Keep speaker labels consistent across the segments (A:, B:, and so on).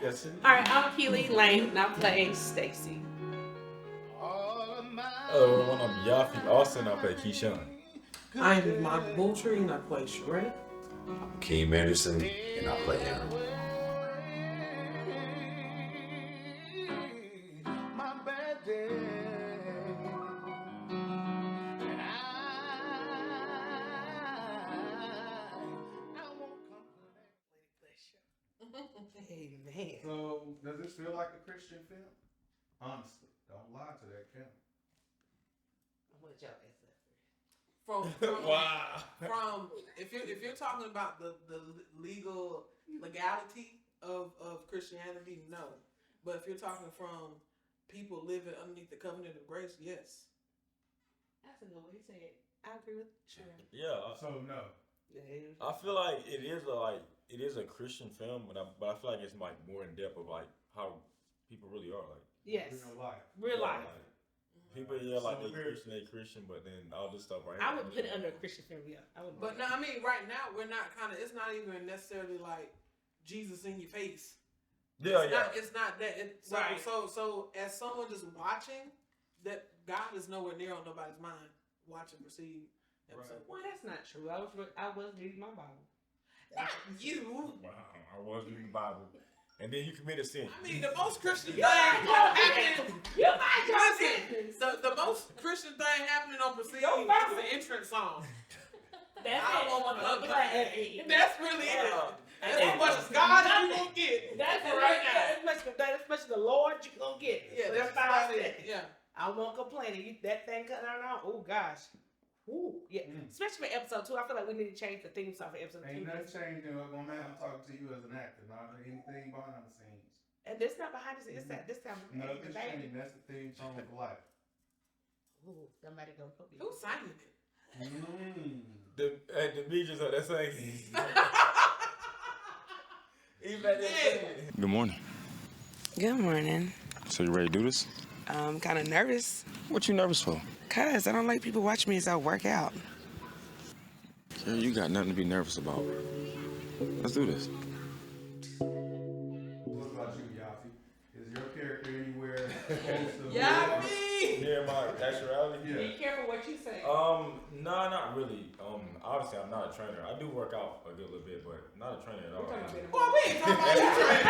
A: Cause
B: Alright, I'm Kelah, Elaine, and I play Stacy.
A: when I'm Yapha, Austin, I play Keyshawn.
B: I'm Moultrie, and I play Sheree.
C: Akeem Anderson, and I play Aaron.
B: Amen.
D: So, does this feel like a Christian film? Honestly, don't lie to that camera.
B: I'm gonna let y'all answer that.
E: From if you're talking about the legality of Christianity, no. But if you're talking from people living underneath the covenant of grace, yes.
B: That's a good one. He said, I agree with Sheree.
A: Yeah.
D: So no.
A: I feel like it is a Christian film, but I feel like it's like more in depth of like how people really are, like
B: Yes.
D: Real life.
B: Real life.
A: Like, people like they Christian, but then all this stuff right
B: I would put it under a Christian film, yeah. I would.
E: But no, I mean, right now we're not it's not even necessarily like Jesus in your face. It's not that. So as someone just watching, that God is nowhere near on nobody's mind. Watching Perceiv'd.
B: Right. Well, that's not true. I was reading my Bible.
E: Not you.
A: Wow, I was reading the Bible, and then you committed sin.
E: I mean, the most Christian thing happening. The most Christian thing happening on Perceiv'd is the entrance song.
B: That's
E: That's really it. As much as God you gonna get.
B: That's
E: right
B: right
E: now.
B: As much as the Lord you gonna get.
E: Yeah,
B: so
E: that's 5 seconds. Yeah.
B: I won't complain. That thing cutting out. Oh gosh. Ooh, yeah. Especially for episode 2, I feel like we need to change the theme song for episode 2.
D: Ain't nothing changing. I'm talking to you as an actor, not anything behind the scenes.
B: And this not behind the scenes. It's this time.
D: Nothing's changing. That's the theme song of life.
B: Ooh, somebody gonna put me.
E: Who's singing it?
A: The Beaches are that saying.
F: Good morning.
G: Good morning.
F: So you ready to do this?
G: I'm kind of nervous.
F: What you nervous for?
G: Cause I don't like people watching me as I work out.
F: Girl, you got nothing to be nervous about. Let's do this.
D: What about you, Yapha? Is your character anywhere close to
E: Yapha!
A: Near my actuality?
D: Yeah.
B: Be careful what you say.
A: No, not really. Obviously I'm not a trainer. I do work out a good little bit, but not a trainer at all.
E: Boy, we ain't talking about you training.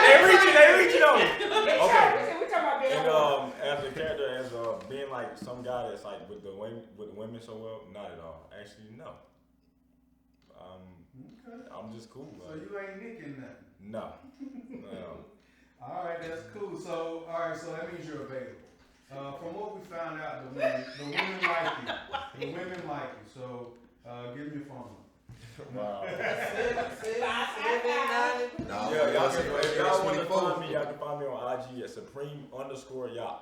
A: They reaching on me. Okay.
B: We talking about being
A: And as a character, as being like some guy that's like with the women so well, not at all. Actually, no.
D: Okay.
A: I'm just cool.
D: So you ain't nicking nothing?
A: No.
D: All right, that's cool. So that means you're available. From what we found out, the women like you. The women like you. So give me your phone number.
A: Wow.
C: No,
A: Yeah, y'all want to find me, y'all can find me on IG at Supreme_Yop.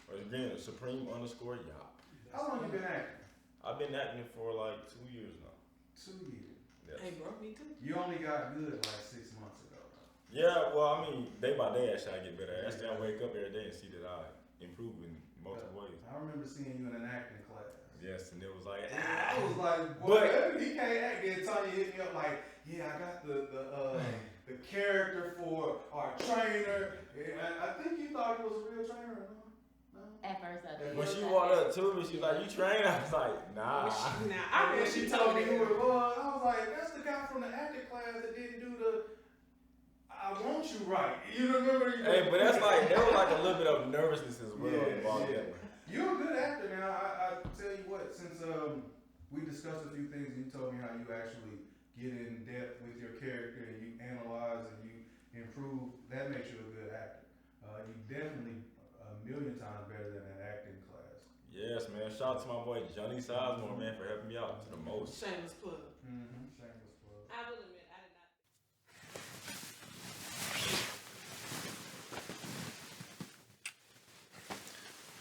A: Or again, Supreme_Yop.
D: How long you been acting?
A: I've been acting for like 2 years now.
D: 2 years.
A: Yes.
E: Hey, bro, me too.
D: You only got good like 6 months ago.
A: Yeah, well, I mean, day by day, actually, I get better. Actually, I wake up every day and see that I improve in multiple ways.
D: I remember seeing you in an acting class.
A: Yes, and it was like,
D: I was like, boy, he can't act. Then Tanya hit me up like, yeah, I got the character for our trainer. And I think you thought he was a real trainer, no?
H: At first, I did.
A: when she walked up to me, she's like, you train? I was like, nah.
D: And then she told me who it was. I was like, that's the guy from the acting class that didn't do the I want you right. You remember?
A: Hey, but that's like, there was like a little bit of nervousness as well involved in that.
D: You're a good actor now. I tell you what, since we discussed a few things and you told me how you actually get in depth with your character and you analyze and you improve, that makes you a good actor. You definitely a million times better than that acting class.
A: Yes, man. Shout out to my boy Johnny Sizemore, man, for helping me out to the most.
E: Shameless plug.
D: Shameless plug.
B: I will admit, I did not.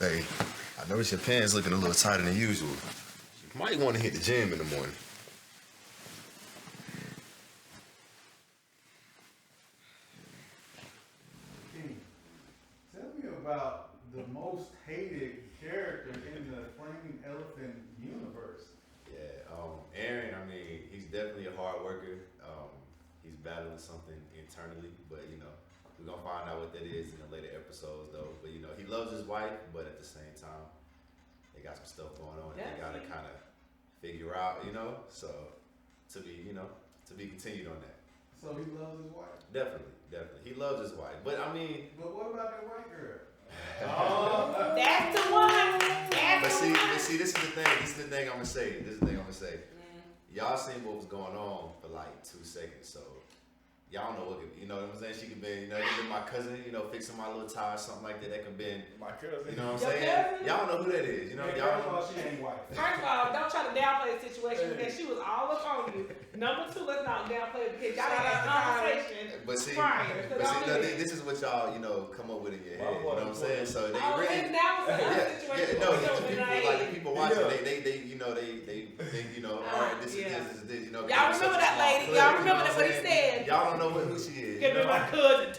C: Hey, I noticed your pants looking a little tighter than usual. You might want to hit the gym in the morning.
D: Tell me about the most hated character in the Flaming Elephant universe.
C: Yeah, Aaron, I mean, he's definitely a hard worker. He's battling something internally, but you know, we're gonna find out what that is in the later episodes, though. But you know, he loves his wife, but at the same time, they got some stuff going on that they gotta kind of figure out, you know. So to be continued on that.
D: So he loves his wife.
C: Definitely, he loves his wife. But I mean,
D: but what about that white girl?
B: That's the one.
C: But see, this is the thing. This is the thing I'm gonna say. Y'all seen what was going on for like 2 seconds, so y'all know what could, you know what I'm saying? She could be, you know, it could be my cousin, you know, fixing my little tie or something like that. That could be
A: my cousin.
C: You know what I'm saying? Y'all know who that is. You know, y'all know.
D: She ain't white.
B: First of all, don't try to downplay the situation because she was all up on you. Number 2, let's not downplay it because y'all had a conversation prior.
C: This is what y'all, you know, come up with in your head. You know what I'm saying? So they really, the people watching, they, you know, they think, you know, all right, this is this, you know.
B: Y'all remember that lady? Y'all remember that what he said?
C: Y'all don't know who she is.
B: Give me my cousin.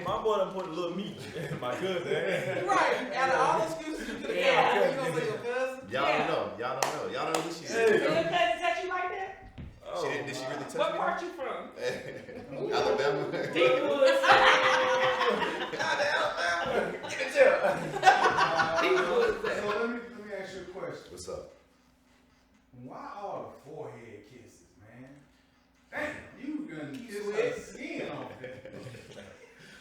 A: My boy done put a little meat in my cousin.
E: Right. Out of all the excuses you could have got, you gonna say your cousin?
C: Y'all don't know. Y'all don't know who she is.
B: Did your cousin touch you like that?
C: She did she really touch me?
B: What part you from?
C: Alabama.
B: Deepwood.
D: So let me ask you a question.
C: What's up?
D: Why all the forehead kisses, man? Damn, you gonna kiss her skin off that.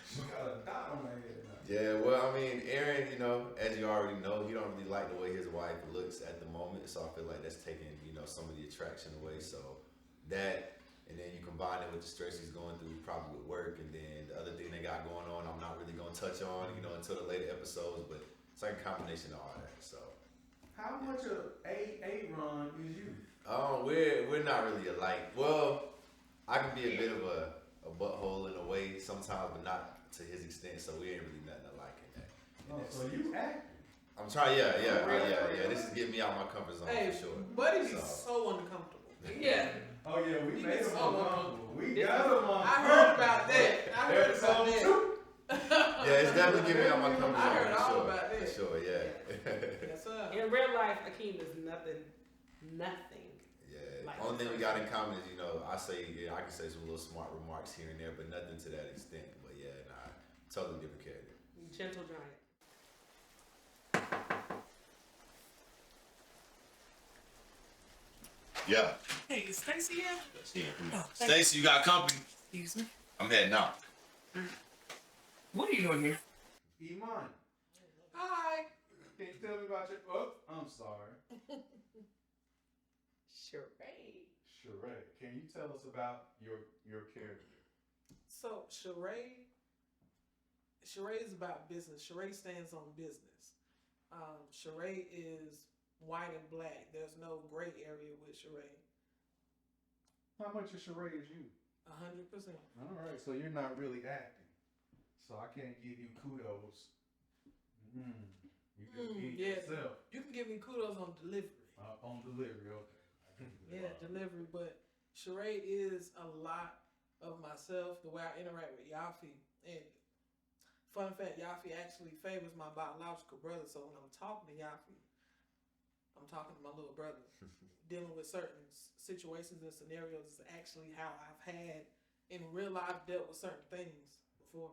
D: She got a dot on her head now.
C: Yeah, well, I mean, Aaron, you know, as you already know, he don't really like the way his wife looks at the moment, so I feel like that's taking, you know, some of the attraction away. So that, and then you combine it with the stress he's going through, probably with work, and then the other thing they got going on, I'm not really gonna touch on, you know, until the later episodes, but it's like a combination of all that. So.
D: How much of A-Ron is you?
C: We're not really alike. Well, I can be a bit of a butthole in a way sometimes, but not to his extent. So we ain't really nothing alike in that.
D: So you acting?
C: I'm trying. Yeah. This is getting me out my comfort zone for sure.
E: Buddy be so uncomfortable.
B: Yeah.
D: Oh yeah, we made him uncomfortable. We got him uncomfortable.
E: I heard about that.
C: Yeah, it's definitely getting me out my comfort zone.
E: I heard all about that.
C: For sure, yeah.
E: Yes, sir.
B: In real life, Akeem is nothing.
C: Yeah.
B: Like
C: Only thing we got in common is, you know, I can say some little smart remarks here and there, but nothing to that extent. But yeah, nah, totally different character.
B: Gentle giant.
H: Yeah.
I: Hey, is Stacy here?
H: Yeah. Stacy, you got company?
I: Excuse me.
H: I'm heading out.
I: What are you doing here?
D: Imani.
E: Hi.
D: Can you tell me about your? Oh, I'm sorry. Sheree, can you tell us about your character?
E: So Sheree is about business. Sheree stands on business. Sheree is white and black. There's no gray area with Sheree.
D: How much of Sheree is you?
E: 100%.
D: All right, so you're not really acting. So I can't give you kudos. You can be yourself.
E: You can give me kudos on delivery.
D: On delivery, okay.
E: Yeah, delivery. But Sheree is a lot of myself, the way I interact with Yapha. And fun fact, Yapha actually favors my biological brother. So when I'm talking to Yapha, I'm talking to my little brother. Dealing with certain situations and scenarios is actually how I've had in real life dealt with certain things before.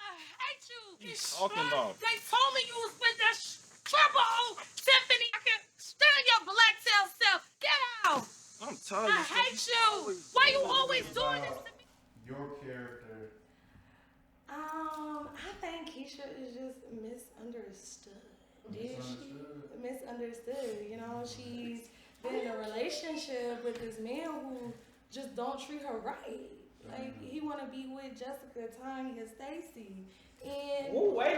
J: I hate you.
F: What are you talking about?
J: They told me you was with that trouble Tiffany. I can stand your black tail self. Get out.
F: I'm tired.
J: I hate you. Why you always doing this to me?
D: Your character.
K: I think Keisha is just misunderstood. Misunderstood. You know, she's been in a relationship with this man who just don't treat her right. Like, he want to be with Jessica, Tanya, Stacy. And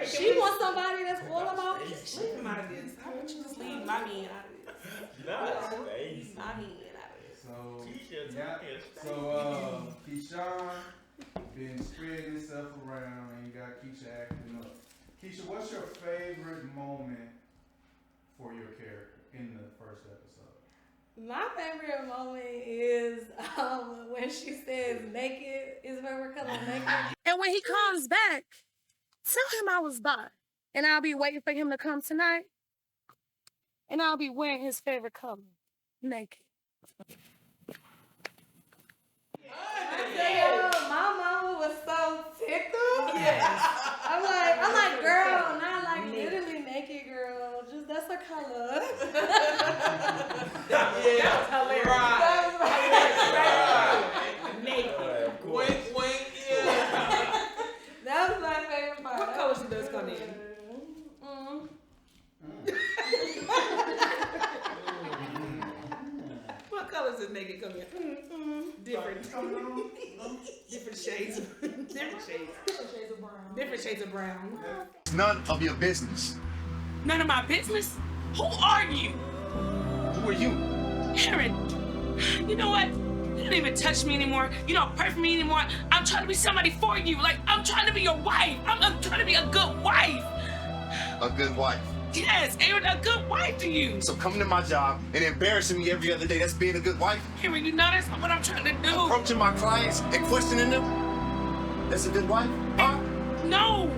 K: she wants somebody that's all about Keisha.
B: Leave him out of this. How about you just leave my man out of this? My man out of this.
D: So Keyshawn been spreading himself around, and you got Keisha acting up. Keisha, what's your favorite moment for your character in the first episode?
K: My favorite moment is when she says naked is her favorite color, naked.
J: And when he comes back, tell him I was by. And I'll be waiting for him to come tonight. And I'll be wearing his favorite color, naked.
K: My mama was so tickled. I'm like, girl, not like literally naked, girl. Just that's a color.
B: That was hilarious. Naked.
E: Wink, wink. Yeah.
K: That was my favorite part.
B: What color she does come in? What colors does naked come in? Different. Different shades. Different shades. Different shades of brown.
H: It's none of your business.
G: None of my business? Who are you?
H: Who are you?
G: Aaron, you know what? You don't even touch me anymore. You don't pray for me anymore. I'm trying to be somebody for you. Like, I'm trying to be your wife. I'm trying to be a good wife.
H: A good wife.
G: Yes, Aaron, a good wife to you.
H: So coming to my job and embarrassing me every other day, that's being a good wife?
G: Aaron, you know that's not what I'm trying to do.
H: Approaching my clients and questioning them? That's a good wife? Huh?
G: No.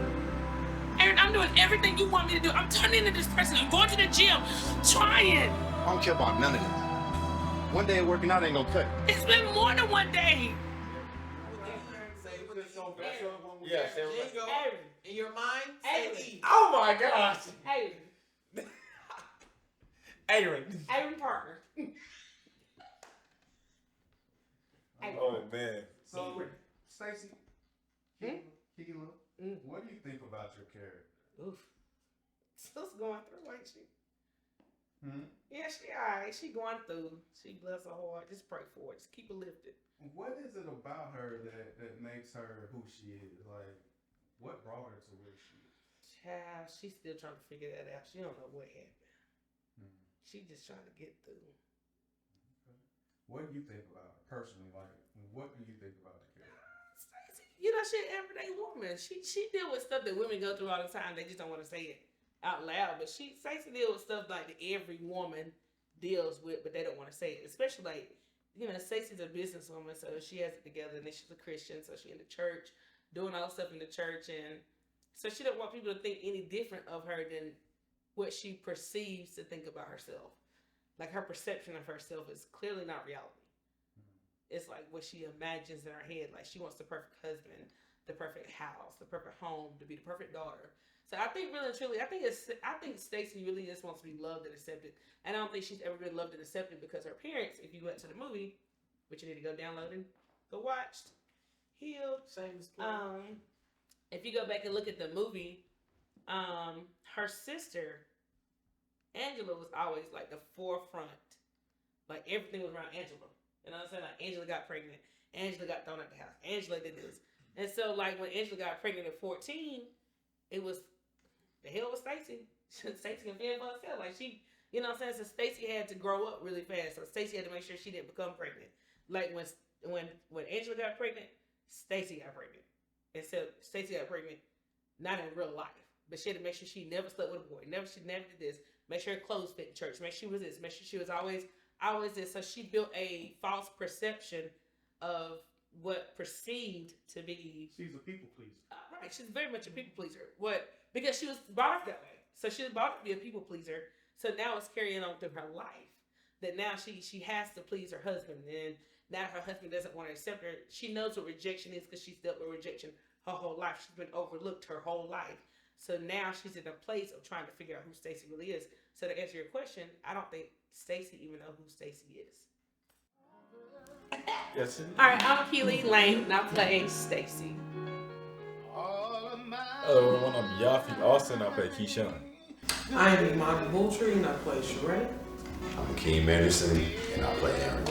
G: Aaron, I'm doing everything you want me to do. I'm turning into this person. I'm going to the gym, trying.
H: I don't care about none of this. One day working out ain't gonna cut.
G: It's been more than one day.
A: Yeah, say
B: Aaron.
E: In your mind,
B: Aaron.
E: say E.
A: Oh my gosh.
B: Aaron.
A: Aaron.
B: Aaron Parker.
A: Oh man.
D: So, Stacey, Kelah, what do you think about your character?
B: Oof. Still going through, ain't she? Yeah, she alright. She going through. She bless her heart. Just pray for it. Just keep it lifted.
D: What is it about her that makes her who she is? Like, what brought her to where she is?
B: Child, she's still trying to figure that out. She don't know what happened. She just trying to get through.
D: What do you think about her personally? Like, what do you think about the character?
B: Stacey, you know, she's an everyday woman. She deal with stuff that women go through all the time. They just don't want to say it out loud. But Stacey deal with stuff like that every woman deals with, but they don't want to say it. Especially like, you know, Stacey's a businesswoman, so she has it together, and then she's a Christian, so she in the church, doing all stuff in the church, and so she don't want people to think any different of her than what she perceives to think about herself. Like, her perception of herself is clearly not reality. It's like what she imagines in her head. Like, she wants the perfect husband, the perfect house, the perfect home, to be the perfect daughter. So I think really and truly, I think Stacey really just wants to be loved and accepted. And I don't think she's ever been loved and accepted because her parents, if you went to the movie, which you need to go download and go watch, Healed.
E: Same as
B: If you go back and look at the movie, her sister, Angela, was always like the forefront. Like, everything was around Angela. You know what I'm saying? Like, Angela got pregnant. Angela got thrown out the house. Angela did this. And so, like, when Angela got pregnant at 14, it was, the hell was Stacey? Stacey can fend for herself. Like, she, you know what I'm saying? So Stacey had to grow up really fast. So Stacey had to make sure she didn't become pregnant. Like, when Angela got pregnant, Stacey got pregnant. And so Stacey got pregnant, not in real life, but she had to make sure she never slept with a boy. She never did this. Make sure her clothes fit in church. Make sure she was this. Make sure she was always this. So she built a false perception of what perceived to be.
D: She's a people pleaser.
B: Right. She's very much a people pleaser. Because she was brought up that way. So she was brought up to be a people pleaser. So now it's carrying on through her life. That now she has to please her husband. And now her husband doesn't want to accept her. She knows what rejection is because she's dealt with rejection her whole life. She's been overlooked her whole life. So now she's in a place of trying to figure out who Stacey really is. So to answer your question, I don't think Stacey even knows who Stacey is.
A: Yes.
B: Alright, I'm Kelah Elaine and I'm playing Stacey.
A: Oh, one of them Yapha Austin, I play Keyshawn.
E: I am Imani Moultrie and I play Sheree.
C: I'm Akeem and I play Aaron.